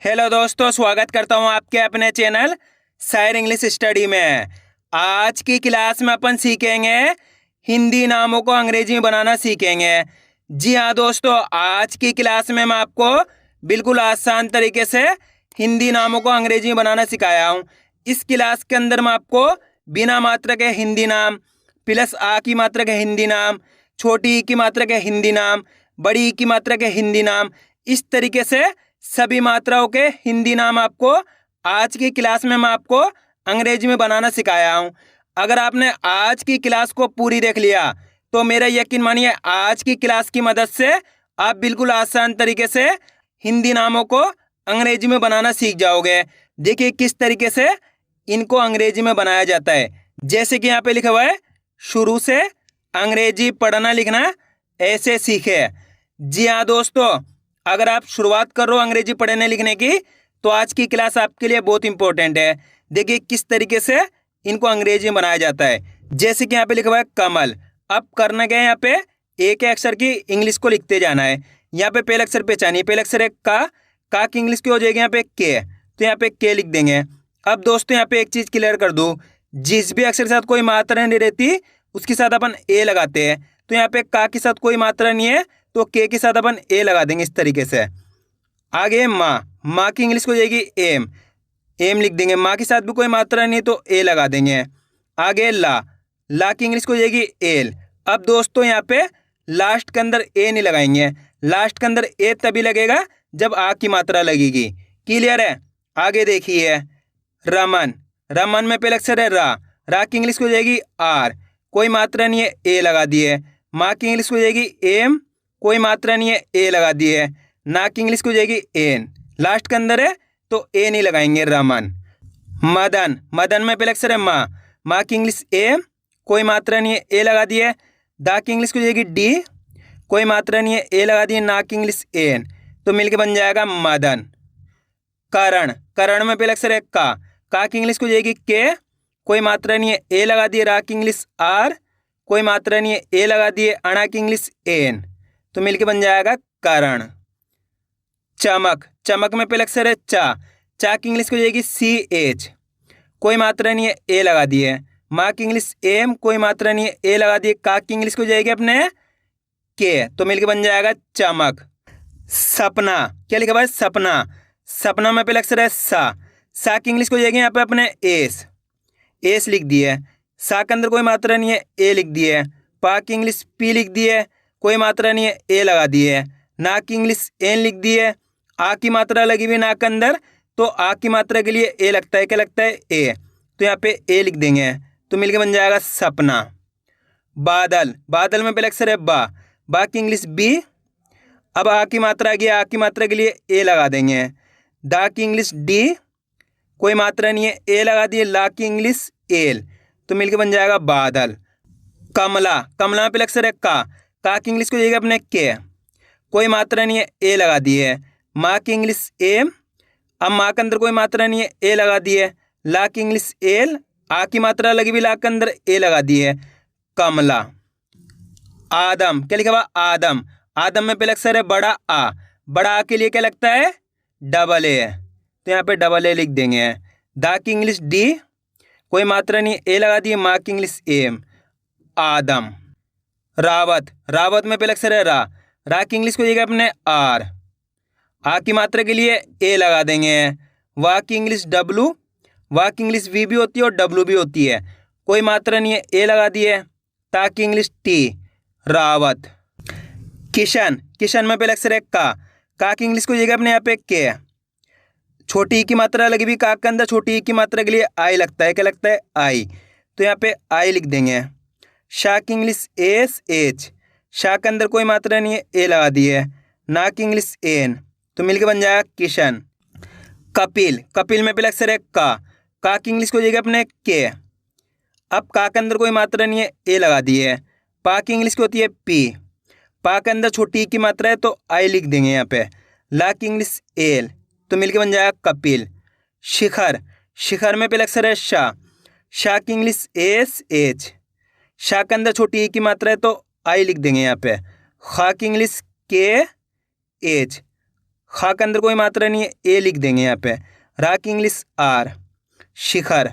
Hello दोस्तों, स्वागत करता हूं आपके अपने चैनल शायर इंग्लिश स्टडी में। आज की क्लास में अपन सीखेंगे हिंदी नामों को अंग्रेजी में बनाना सीखेंगे। जी हाँ दोस्तों, आज की क्लास में मैं आपको बिल्कुल आसान तरीके से हिंदी नामों को अंग्रेजी में बनाना सिखाया हूँ। इस क्लास के अंदर मैं आपको बिना मात्रा के हिंदी नाम, प्लस आ की मात्रा के हिंदी नाम, छोटी ई की मात्रा के हिंदी नाम, बड़ी ई की मात्रा के हिंदी नाम, इस तरीके से सभी मात्राओं के हिंदी नाम आपको आज की क्लास में मैं आपको अंग्रेजी में बनाना सिखाया हूँ। अगर आपने आज की क्लास को पूरी देख लिया तो मेरा यकीन मानिए आज की क्लास की मदद से आप बिल्कुल आसान तरीके से हिंदी नामों को अंग्रेजी में बनाना सीख जाओगे। देखिए किस तरीके से इनको अंग्रेजी में बनाया जाता है। जैसे कि यहाँ पे लिखा हुआ है, शुरू से अंग्रेजी पढ़ना लिखना ऐसे सीखे। जी हाँ दोस्तों, अगर आप शुरुआत कर रहे हो अंग्रेजी पढ़ने लिखने की तो आज की क्लास आपके लिए बहुत इंपॉर्टेंट है। देखिए किस तरीके से इनको अंग्रेजी में बनाया जाता है। जैसे कि यहाँ पे लिखा हुआ है कमल। अब करना क्या है, यहाँ पे एक अक्षर की इंग्लिश को लिखते जाना है। यहाँ पे पहले अक्षर पहचानिए, पहले अक्षर है का की इंग्लिश की हो जाएगी यहाँ पे के, तो यहाँ पे के लिख देंगे। अब दोस्तों यहाँ पे एक चीज़ क्लियर कर दूँ, जिस भी अक्षर के साथ कोई मात्रा नहीं रहती उसके साथ अपन ए लगाते हैं। तो यहाँ पे का के साथ कोई मात्रा नहीं है तो के के साथ अपन ए लगा देंगे इस तरीके से। आगे माँ की इंग्लिश को हो जाएगी एम लिख देंगे। माँ के साथ भी कोई मात्रा नहीं है तो ए लगा देंगे। आगे ला की इंग्लिश को हो जाएगी एल। अब दोस्तों यहाँ पे लास्ट के अंदर ए नहीं लगाएंगे, लास्ट के अंदर ए तभी लगेगा जब आ की मात्रा लगेगी। क्लियर है? आगे देखिए रमन में पहले अक्षर है रा की इंग्लिश को हो जाएगी आर, कोई मात्रा नहीं है ए लगा दिए। माँ की इंग्लिश को हो जाएगी एम, कोई मात्रा नहीं है ए लगा दिए। ना की इंग्लिश को हो जाएगी एन, लास्ट के अंदर है तो ए नहीं लगाएंगे। रमन मदन में पहले अक्षर है माँ की इंग्लिश एम, कोई मात्रा नहीं है ए लगा दिए। दा की इंग्लिश को हो जाएगी डी, कोई मात्रा नहीं है ए लगा दिए। ना की इंग्लिश एन, तो मिलके बन जाएगा मदन। करण में पहले अक्षर है का की इंग्लिश को हो जाएगी के, कोई मात्रा नहीं है ए लगा दिए। रा की इंग्लिश आर, कोई मात्रा नहीं है ए लगा दिए। अणा की इंग्लिश एन, तो मिलके बन जाएगा करण। चमक में पहले अक्षर है चा की इंग्लिश को हो जाएगी सी एच, कोई मात्रा नहीं है ए लगा दिए। माँ की इंग्लिश एम, कोई मात्रा नहीं है ए लगा दिए। का की इंग्लिश को हो जाएगी अपने के, तो मिलके बन जाएगा चमक। सपना, क्या लिखा हुआ है सपना में पहले अक्षर है सा की इंग्लिश को हो जाएगी यहाँ पे अपने एस लिख दिए। सा के अंदर कोई मात्रा नहीं है ए लिख दिए। पा की इंग्लिश पी लिख दिए, कोई मात्रा नहीं है ए लगा दिए। ना की इंग्लिश एन लिख दिए। आ की मात्रा लगी हुई ना के अंदर तो आ की मात्रा के लिए ए लगता है, क्या लगता है ए, तो यहाँ पे ए लिख देंगे, तो मिलके बन जाएगा सपना। बादल में पहले अक्षर है बा की इंग्लिश बी। अब आ की मात्रा आ गई, आ की मात्रा के लिए ए लगा देंगे। दा की इंग्लिश डी, कोई मात्रा नहीं है ए लगा दिए। ला की इंग्लिश एल, तो मिलके बन जाएगा बादल। कमला में पहले अक्षर है का की इंग्लिश को जाएगा अपने के, कोई मात्रा नहीं है ए लगा दिए। माँ की इंग्लिश एम, अब माँ के अंदर कोई मात्रा नहीं है ए लगा दिए। ला की इंग्लिश एल, आ की मात्रा लगी भी, ला के अंदर ए लगा दिए। कमला। आदम, क्या लिखा हुआ आदम में पहले अक्षर है बड़ा आ के लिए क्या लगता है डबल ए, तो यहाँ पे डबल ए लिख देंगे। दा की इंग्लिश डी, कोई मात्रा नहीं ए लगा दिए। माँ की इंग्लिश एम, आदम। रावत में पहले अक्षर है रा की इंग्लिश को जाएगा अपने आर, आ की मात्रा के लिए ए लगा देंगे। वा की इंग्लिश डब्लू, वा की इंग्लिश वी भी होती है और डब्लू भी होती है, कोई मात्रा नहीं है ए लगा दिए। ता की इंग्लिश टी, रावत। किशन में पहले अक्षर है का की इंग्लिश को जाएगा अपने यहाँ पे के, छोटी ई की मात्रा लगी हुई का के अंदर, छोटी ई की मात्रा के लिए आई लगता है, क्या लगता है आई, तो यहाँ पे आई लिख देंगे। शाह की इंग्लिश एस एच, शाह के अंदर कोई मात्रा नहीं है ए लगा दी है। ना की इंग्लिश एन, तो मिलके बन जाएगा किशन। कपिल में पहले अक्षर है का की इंग्लिश को जाएगा अपने के। अब का के अंदर कोई मात्रा नहीं है ए लगा दी है। पा की इंग्लिश की होती है पी, पा के अंदर छोटी ई की मात्रा है तो आई लिख देंगे यहाँ पे। ला की इंग्लिश एल, तो मिलके बन जाएगा कपिल। शिखर में पहले अक्षर है शाह की इंग्लिश एस एच, शाह के अंदर छोटी ई की मात्रा है तो आई लिख देंगे यहाँ पे। खा की इंग्लिश के एच, खा के अंदर कोई मात्रा नहीं है, ए लिख देंगे यहाँ पे। रा की इंग्लिश आर। शिखर।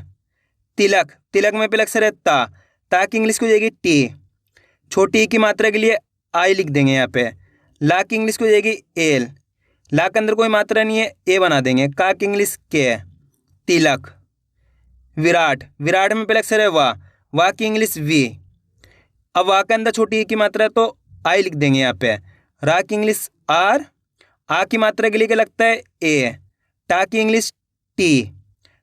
तिलक, तिलक में पे अक्षर है ता, ता की इंग्लिश को जाएगी टी। छोटी ई की मात्रा के लिए आई लिख देंगे यहाँ पे। ला की इंग्लिश को जाएगी एल, ला के अंदर कोई मात्रा नहीं है, ए बना देंगे। का की इंग्लिश के। तिलक। विराट, विराट में पहले अक्षर है वाह की इंग्लिश वी। अब वाह के अंदर छोटी ई की मात्रा तो आई लिख देंगे यहाँ पे। रा की इंग्लिश आर, आ की मात्रा के लिए क्या लगता है ए, टा की इंग्लिश टी,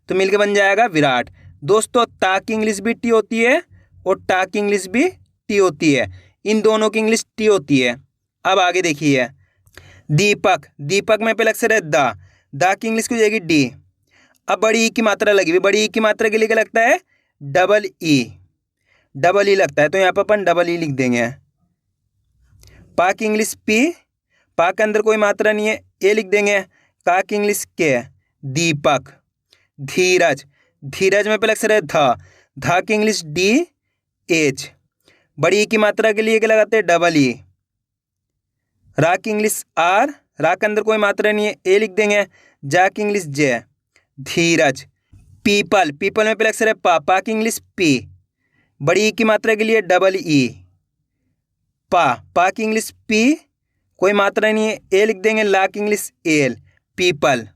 तो मिलके बन जाएगा विराट। दोस्तों ता की इंग्लिश भी टी होती है और टा की इंग्लिश भी टी होती है, इन दोनों की इंग्लिश टी होती है। अब आगे देखिए दीपक, दीपक में पहले अक्षर है दा की इंग्लिश को जाएगी डी। अब बड़ी ई की मात्रा लगी हुई, बड़ी ई की मात्रा के लिए क्या लगता है डबल ई लगता है, तो यहाँ पर अपन डबल ई लिख देंगे। पा की इंग्लिश पी, पा के अंदर कोई मात्रा नहीं है, ए लिख देंगे। का की इंग्लिश के। दीपक। धीरज, धीरज में पहले अक्षर है धा की इंग्लिश डी एच। बड़ी ई की मात्रा के लिए क्या लगाते हैं डबल ई। रा की इंग्लिश आर, रा के अंदर कोई मात्रा नहीं है, ए लिख देंगे। जा की इंग्लिश जे। धीरज। पीपल, पीपल में पहले अक्षर है पा की इंग्लिश पी। बड़ी ई की मात्रा के लिए डबल ई। पा की इंग्लिश पी, कोई मात्रा नहीं है, ए लिख देंगे। ला की इंग्लिश एल, पीपल।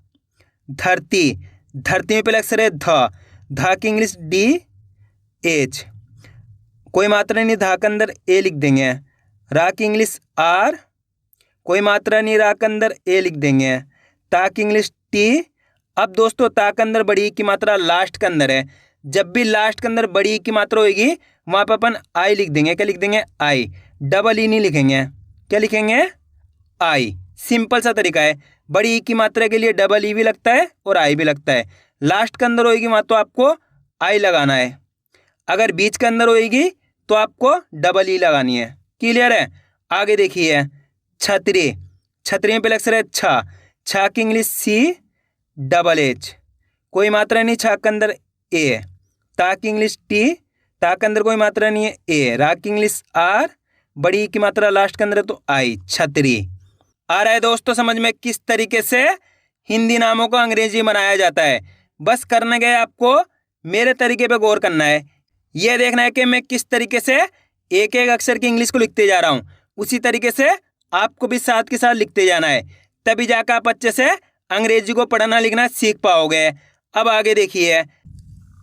धरती, धरती में पहले अक्षर है धा की इंग्लिश डी एच, कोई मात्रा नहीं, धा के अंदर ए लिख देंगे। रा की इंग्लिश आर, कोई मात्रा नहीं, रा के अंदर ए लिख देंगे। ता की इंग्लिश टी। अब दोस्तों ता के अंदर बड़ी ई की मात्रा लास्ट के अंदर है, जब भी लास्ट के अंदर बड़ी ई की मात्रा होगी वहाँ पर अपन आई लिख देंगे। क्या लिख देंगे आई, डबल ई नहीं लिखेंगे। क्या लिखेंगे आई। सिंपल सा तरीका है, बड़ी ई की मात्रा के लिए डबल ई भी लगता है और आई भी लगता है। लास्ट के अंदर होगी वहाँ तो आपको आई लगाना है, अगर बीच के अंदर होगी तो आपको डबल ई लगानी है। क्लियर है। आगे देखिए छतरी, छतरी में पहले अक्षर है छा की इंग्लिश सी डबल एच, कोई मात्रा नहीं, छा के अंदर ए। ता की इंग्लिश टी, ता के अंदर कोई मात्रा नहीं है, ए। रा की इंग्लिश आर, बड़ी ई की मात्रा लास्ट के अंदर है तो आई, छतरी। आ रहा है दोस्तों समझ में किस तरीके से हिंदी नामों को अंग्रेजी बनाया जाता है। बस करने गए आपको मेरे तरीके पे गौर करना है, यह देखना है कि मैं किस तरीके से एक एक अक्षर की इंग्लिश को लिखते जा रहा हूँ, उसी तरीके से आपको भी साथ के साथ लिखते जाना है, तभी जाकर आप अच्छे से अंग्रेजी को पढ़ना लिखना सीख पाओगे। अब आगे देखिए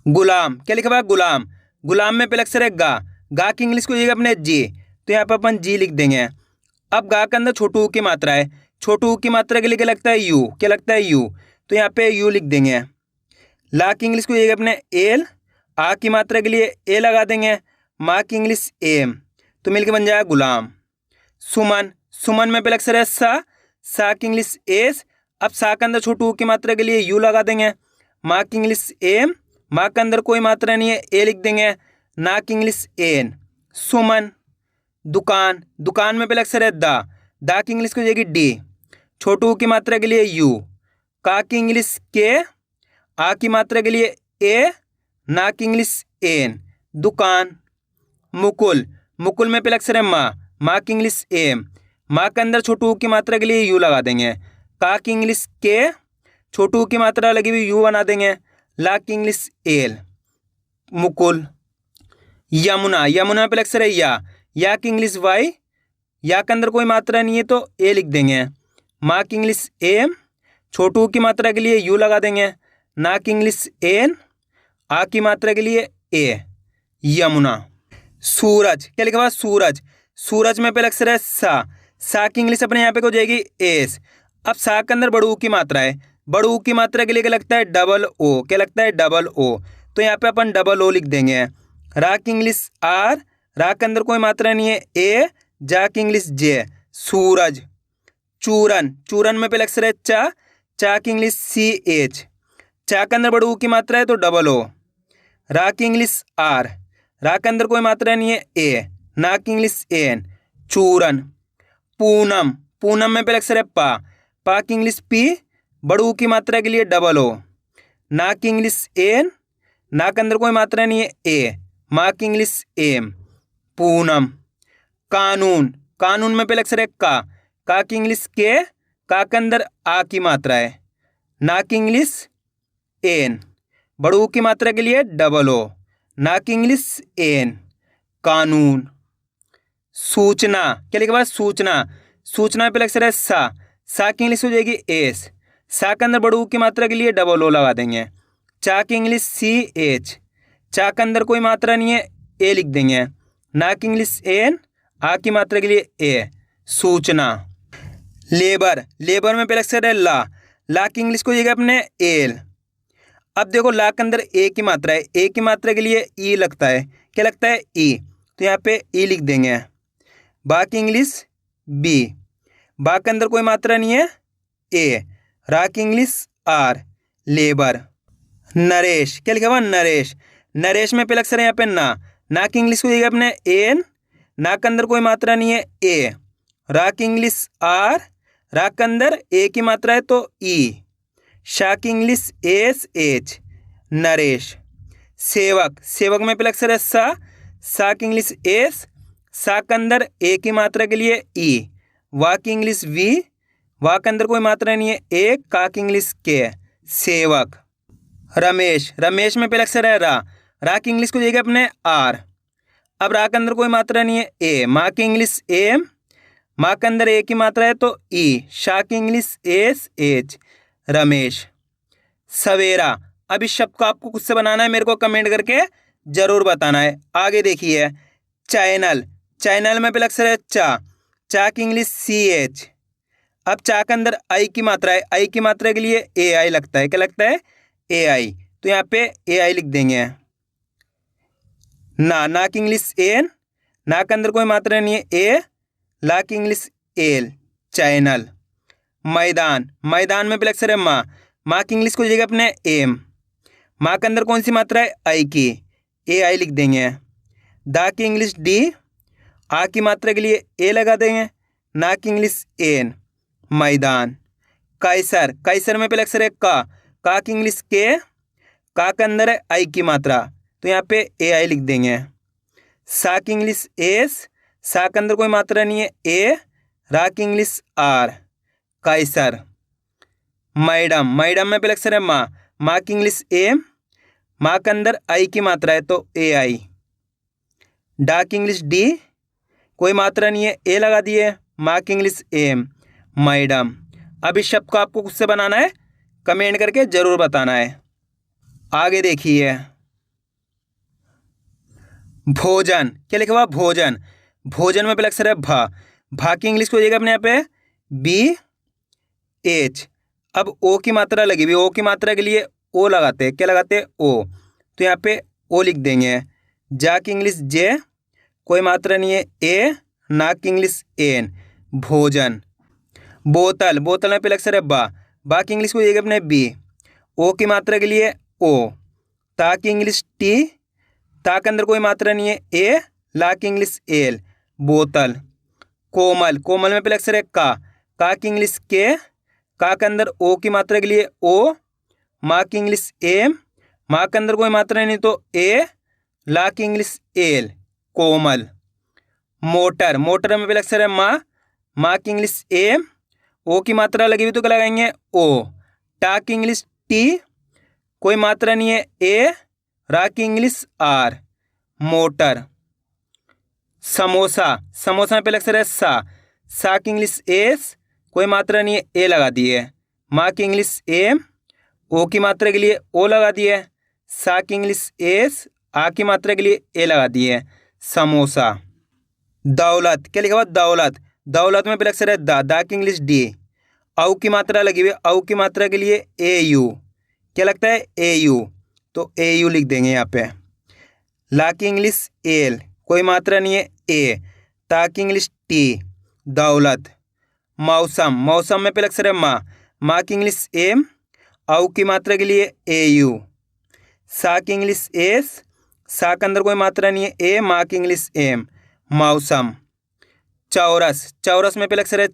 गुलाम, क्या लिखा हुआ गुलाम, गुलाम में पहले अक्षर है गा की इंग्लिश को जाएगा अपने जी, तो यहाँ पर अपन जी लिख देंगे। अब गा के अंदर छोटू की मात्रा है, छोटू की मात्रा के लिए क्या लगता है यू, क्या लगता है यू, तो यहाँ पे यू लिख देंगे। ला की इंग्लिश को जाएगा अपने एल, आ की मात्रा के लिए ए लगा देंगे। माँ की इंग्लिश एम, तो मिलके बन जाएगा गुलाम। सुमन, सुमन में पहले अक्षर है सा की इंग्लिश एस, अब सा के अंदर छोटू की मात्रा के लिए यू लगा देंगे। माँ की इंग्लिश एम, माँ के अंदर कोई मात्रा नहीं है, ए लिख देंगे। ना की इंग्लिश एन, सुमन। दुकान, दुकान में पहले अक्षर है दा की इंग्लिश को जाएगी डी, छोटू की मात्रा के लिए यू। का की इंग्लिश के, आ की मात्रा के लिए ए, ना की इंग्लिश एन, दुकान। मुकुल, मुकुल में पहले अक्षर है माँ की इंग्लिश एम, माँ के अंदर छोटू की मात्रा के लिए यू लगा देंगे। का की इंग्लिश के, छोटू की मात्रा लगी हुई यू बना देंगे। ला की इंग्लिश एल, मुकुल। यमुना, यमुना में पहले अक्षर है या की इंग्लिश वाई, या के अंदर कोई मात्रा नहीं है तो ए लिख देंगे। माँ की इंग्लिश एम, छोटू की मात्रा के लिए यू लगा देंगे। ना की इंग्लिश एन, आ की मात्रा के लिए ए, यमुना। सूरज, क्या लिखा हुआ सूरज, सूरज में पहले अक्षर है सा की इंग्लिश अपने यहाँ पे हो जाएगी एस। अब सा के अंदर बड़ू की मात्रा है, बड़ू की मात्रा के लिए क्या लगता है डबल ओ, क्या लगता है डबल ओ, तो यहाँ पे अपन डबल ओ लिख देंगे। रा की इंग्लिश आर, रा के अंदर कोई मात्रा नहीं है, ए। जा की इंग्लिश जे, सूरज। चूरन, चूरन में पहले अक्षर है चा की इंग्लिश सी एच, चा के अंदर बड़ू की मात्रा है तो डबल ओ। रा की इंग्लिश आर, रा के अंदर कोई मात्रा नहीं है, ए। ना की इंग्लिश एन, चूरन। पूनम, पूनम में पहले अक्षर है पा की इंग्लिश पी, बड़ू की मात्रा के लिए डबल ओ। ना की इंग्लिश एन, ना के अंदर कोई मात्रा नहीं है, ए। माँ की इंग्लिश एम, पूनम। कानून, कानून में पहले अक्षर है का की इंग्लिश के, का के अंदर आ की मात्रा है, ना की इंग्लिश एन। बड़ू की मात्रा के लिए डबल ओ, ना की इंग्लिश एन। कानून। सूचना, क्या लिखा हुआ है? सूचना। सूचना पे अक्षर है सा की इंग्लिश हो जाएगी एस। सा के अंदर बड़ू की मात्रा के लिए डबल ओ लगा देंगे। चा की इंग्लिश सी एच। चा के अंदर कोई मात्रा नहीं है, ए लिख देंगे। ना की इंग्लिश एन, आ की मात्रा के लिए ए। सूचना। लेबर। लेबर में पहले अक्षर है ला की इंग्लिश को जाएगा अपने एल। अब देखो ला के अंदर ए की मात्रा है, ए की मात्रा के लिए ई लगता है। क्या लगता है? ई। तो यहाँ पे ई लिख देंगे। बा की इंग्लिश बी। बा के अंदर कोई मात्रा नहीं है, ए। रा की इंग्लिश आर। लेबर। नरेश। क्या लिखा हुआ? नरेश। नरेश में पहले अक्षर है यहाँ पे ना की इंग्लिश को जाएगा अपने एन। ना के अंदर कोई मात्रा नहीं है, ए। रा की इंग्लिश आर। रा के अंदर ए की मात्रा है तो ई। शा की इंग्लिश एस एच। नरेश। सेवक। सेवक में पहले अक्षर है सा की इंग्लिश एस। सा के अंदर ए की मात्रा के लिए ई। वा की इंग्लिश वी। वा के अंदर कोई मात्रा नहीं है, ए। का की इंग्लिश के। सेवक। रमेश। रमेश में पहले अक्षर है रा की इंग्लिश को जाएगा अपने आर। अब रा के अंदर कोई मात्रा नहीं है, ए। माँ की इंग्लिश एम। माँ के अंदर ए की मात्रा है तो ई। शा की इंग्लिश एस एच। रमेश। सवेरा। अब इस शब्द को आपको खुद से बनाना है, मेरे को कमेंट करके जरूर बताना है। आगे देखिए, चैनल। चैनल में पहले अक्षर है चा की इंग्लिश सी एच। अब चा के अंदर आई की मात्रा है, आई की मात्रा के लिए ए आई लगता है। क्या लगता है? ए आई। तो यहाँ पे ए आई लिख देंगे। ना की इंग्लिश एन। ना के अंदर कोई मात्रा नहीं है, ए। ला की इंग्लिश एल। चैनल। मैदान। मैदान में पहले अक्षर है माँ की इंग्लिश को जाएगा अपने एम। माँ के अंदर कौन सी मात्रा है? आई की, ए आई लिख देंगे। दा की इंग्लिश डी। आ की मात्रा के लिए ए लगा देंगे। ना की इंग्लिश एन। मैदान। कैसर। कैसर में पहले अक्षर है का की इंग्लिश के। का के अंदर है आई की मात्रा, तो यहाँ पे ए आई लिख देंगे। सा की इंग्लिश एस। सा के अंदर कोई मात्रा नहीं है, ए। रा की इंग्लिश आर। कैसर। मैडम। मैडम में पहले अक्षर है माँ की इंग्लिश एम। माँ के अंदर आई की मात्रा है तो ए आई। डा की इंग्लिश डी। कोई मात्रा नहीं है, ए लगा दिए। माँ की इंग्लिश एम। मैडम। अब इस शब्द को आपको खुद से बनाना है, कमेंट करके जरूर बताना है। आगे देखिए, भोजन। क्या लिखा हुआ? भोजन। भोजन में पहले अक्षर है भा की इंग्लिश को हो जाएगा अपने यहाँ पे बी एच। अब ओ की मात्रा लगी हुई, ओ की मात्रा के लिए ओ लगाते हैं। क्या लगाते हैं? ओ। तो यहाँ पे ओ लिख देंगे। जा की इंग्लिश जे। कोई मात्रा नहीं है, ए। ना की इंग्लिश एन। भोजन। बोतल। बोतल में पहले अक्षर है बा की इंग्लिश को हो जाएगा अपने बी। ओ की मात्रा के लिए ओ। ता की इंग्लिश टी। ता के अंदर कोई मात्रा नहीं है, ए। ला की इंग्लिश एल। बोतल। कोमल। कोमल में पहले अक्षर है का की इंग्लिश के। का के अंदर ओ की मात्रा के लिए ओ। माँ की इंग्लिश एम। माँ के अंदर कोई मात्रा नहीं तो ए। ला की इंग्लिश एल। कोमल। मोटर। मोटर में पहले अक्षर है माँ की इंग्लिश एम। ओ की मात्रा लगी हुई तो क्या लगाएंगे? ओ। टा की इंग्लिश टी। कोई मात्रा नहीं है, ए। रा की English R. Motor. Samosa. Samosa में पहले अक्षर है सा की इंग्लिश एस। कोई मात्रा नहीं है, ए लगा दिए। माँ की इंग्लिश एम। ओ की मात्रा के लिए ओ लगा दिए। सा की इंग्लिश एस। आ की मात्रा के लिए ए लगा दिए। समोसा। दौलत। क्या लिखा हुआ? दौलत। दौलत में पहले अक्षर है दा की इंग्लिश डी। औ की मात्रा लगी हुई, औ की मात्रा के लिए ए यू। क्या लगता है? ए यू। तो ए यू लिख देंगे यहाँ पे। ला की इंग्लिश एल। कोई मात्रा नहीं है, ए। ता की इंग्लिश टी। दौलत। मौसम। मौसम में पहले अक्षर है माँ की इंग्लिश एम। औ की मात्रा के लिए ए यू। सा की इंग्लिश एस। सा के अंदर कोई मात्रा नहीं है, ए। माँ की इंग्लिश एम। मौसम। चौरस। चौरस में पहले अक्षर है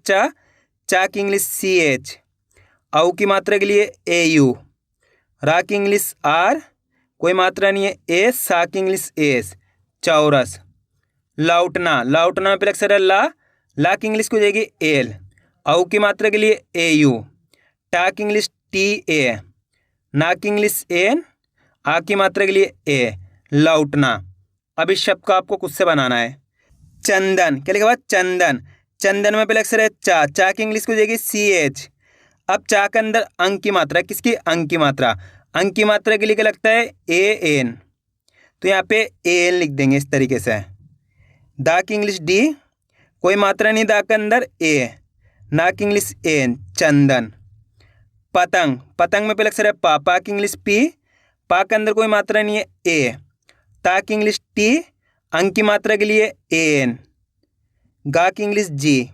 चा की इंग्लिश सी एच। औ की मात्रा के लिए ए यू। रा की इंग्लिश आर। कोई मात्रा नहीं है, ए। सा की इंग्लिश एस। चौरस। लौटना। लौटना में पहले अक्षर है ला की इंग्लिश को हो जाएगी एल। औ की मात्रा के लिए AU, टाक इंग्लिश TA, नाक इंग्लिश एन, आ की मात्रा के लिए ए, लौटना। अब इस शब्द को आपको खुद से बनाना है। चंदन, क्या लिखा हुआ? चंदन। चंदन में पहले अक्षर है चा, चा की इंग्लिश को हो जाएगी CH। अब चा के अंदर अंक की मात्रा, किसकी? अंक की मात्रा। अंक की मात्रा के लिए क्या लगता है? AN, तो यहाँ पे AN लिख देंगे इस तरीके से। दा की इंग्लिश D, कोई मात्रा नहीं दा के अंदर, A, ना की इंग्लिश एन, चंदन। पतंग, पतंग में पहले अक्षर है पा, पा की इंग्लिश P, पा के अंदर कोई मात्रा नहीं है A, ता की इंग्लिश T, अंक की मात्रा के लिए AN, गा की इंग्लिश G,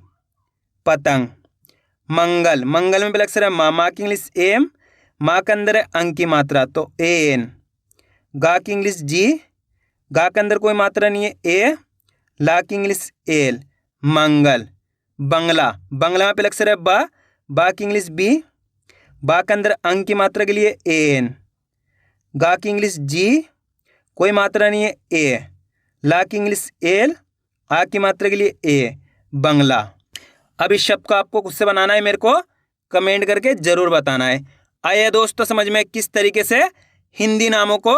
पतंग। मंगल, मंगल में पहले अक्षर है मा, मा की इंग्लिश M, माँ के अंदर है अंक की मात्रा तो AN, गा की इंग्लिश G, गा के अंदर कोई मात्रा नहीं है A, ला की इंग्लिश L, मंगल। बंगला, बंगला में पहले अक्षर है बा, बा की इंग्लिश B, बा के अंदर अंक की मात्रा के लिए AN, गा की इंग्लिश G, कोई मात्रा नहीं है A, ला की इंग्लिश L, आ की मात्रा के लिए A, बंगला। अब इस शब्द को आपको खुद से बनाना है, मेरे को कमेंट करके ज़रूर बताना है। आइए दोस्तों समझ में किस तरीके से हिंदी नामों को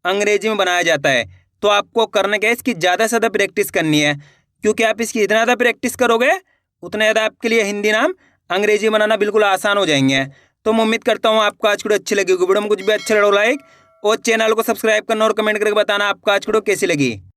अंग्रेजी में बनाया जाता है। तो आपको करना क्या है, इसकी ज़्यादा से ज़्यादा प्रैक्टिस करनी है, क्योंकि आप इसकी जितना ज़्यादा प्रैक्टिस करोगे उतना ज़्यादा आपके लिए हिंदी नाम अंग्रेजी में बनाना बिल्कुल आसान हो जाएंगे। तो मैं उम्मीद करता हूँ आपको आज की वीडियो अच्छी लगी होगी। वीडियो में कुछ भी अच्छा लगा लाइक और चैनल को सब्सक्राइब करना और कमेंट करके बताना आपको आज की वीडियो कैसी लगी।